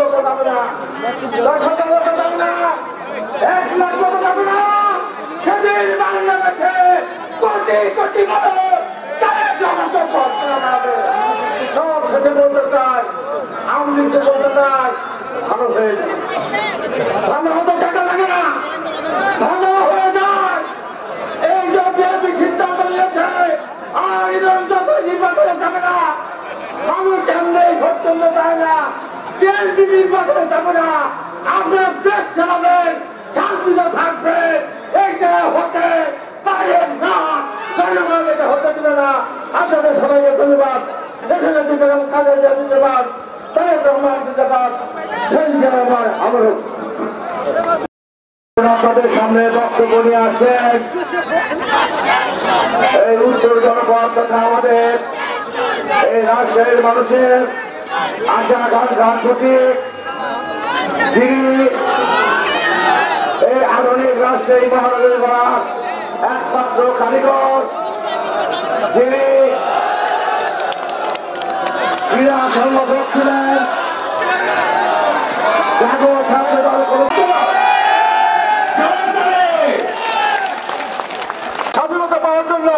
লোক যাবে না, 10,000 লোক যাবে না, 1 লাখ লোক যাবে না। সেদিন বাংলাদেশে কোটি কোটি মানুষ তাদের জনগণ করতে হবে। সব শেষে বলতে চাই, আওয়ামী লীগকে বলতে চাই, ভালো হয়ে যায়, ভালো হতে টাকা লাগে না, ভালো হয়ে যায়। এই যে বিএনপি সিদ্ধান্ত নিয়েছে আর যত নির্বাচনে যাবে না, মানুষ এমনি ভোট করতে চায় না, বিএনপি নির্বাচনে যাবে না, আপনার দেশ চালাবেন, শান্তিতে থাকবেন, এইটা হতে পারেন না, জনগণ এটা হতে দিবে না। আপনাদের সবাইকে ধন্যবাদ। এখানে দিবেন কাজে ধন্যবাদ, তারেক রহমান জিন্দাবাদ, সেই আমার আমল। আপনাদের সামনে বক্তব্য নিয়ে আসছেন এই উত্তর জনপদ তথা আমাদের এই রাজশাহীর মানুষের আশা আকাঙ্ক্ষার প্রতীক, যিনি এই আধুনিক রাজশাহী মহানগরী করা একমাত্র কারিগর, যিনি ক্রীড়া সংগঠক ছিলেন, স্বাধীনতা পাওয়ার জন্য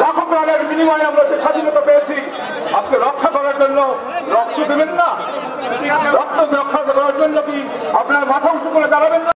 লাখো প্রাণের বিনিময়ে আমরা যে স্বাধীনতা পেয়েছি, আজকে রক্ষা করার জন্য রক্ত দেবেন না? রক্ত রক্ষা করার জন্য কি আপনার মাথা উঁচু করে দাঁড়াবেন না?